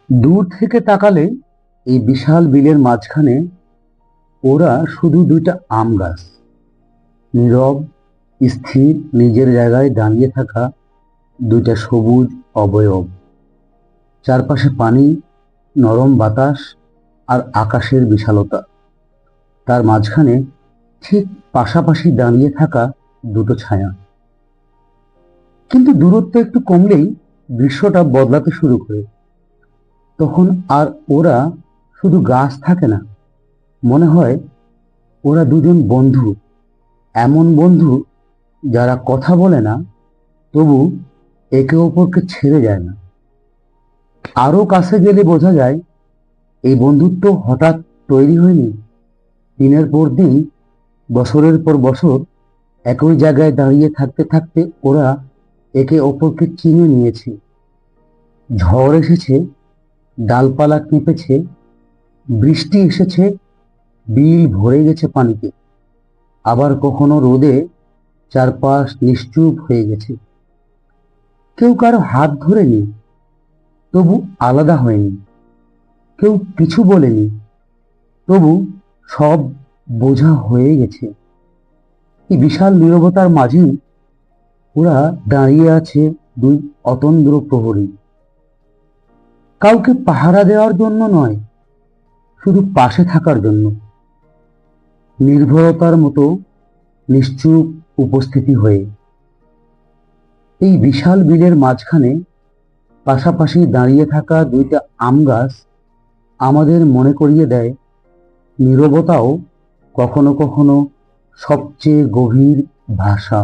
দূর থেকে তাকালে এই বিশাল বিলের মাঝখানে ওরা শুধু দুইটা আম গাছ, নীরব, স্থির, নিজের জায়গায় দাঁড়িয়ে থাকা দুইটা সবুজ অবয়ব। চারপাশে পানি, নরম বাতাস আর আকাশের বিশালতা। তার মাঝখানে ঠিক পাশাপাশি দাঁড়িয়ে থাকা দুটো ছায়া। কিন্তু দূরত্ব একটু কমলেই দৃশ্যটা বদলাতে শুরু করে। তখন আর ওরা শুধু গাছ থাকে না, মনে হয় ওরা দুজন বন্ধু, এমন বন্ধু যারা কথা বলে না, তবু একে অপরকে ছেড়ে যায় না। আরো কাছে গেলে বোঝা যায় এই বন্ধুত্ব হঠাৎ তৈরি হয়নি। দিনের পর দিন, বছরের পর বছর একই জায়গায় দাঁড়িয়ে থাকতে থাকতে ওরা একে অপরকে চিনে নিয়েছে। ঝড় এসেছে, ডালপালা কেঁপেছে, বৃষ্টি এসেছে, বিল ভরে গেছে পানিতে। আবার কখনো রোদে চারপাশ নিশ্চুপ হয়ে গেছে। কেউ কারো হাত ধরেনি, তবু আলাদা হয়নি। কেউ কিছু বলেনি, তবু সব বোঝা হয়ে গেছে। এই বিশাল নীরবতার মাঝেই ওরা দাঁড়িয়ে আছে, দুই অতন্দ্র প্রহরী। কাউকে পাহারা দেওয়ার জন্য নয়, শুধু পাশে থাকার জন্য। নির্ভরতার মতো নিশ্চুপ উপস্থিতি হয়ে। এই বিশাল বিলের মাঝখানে পাশাপাশি দাঁড়িয়ে থাকা দুইটা আম গাছ আমাদের মনে করিয়ে দেয়, নীরবতাও কখনো কখনো সবচেয়ে গভীর ভাষা।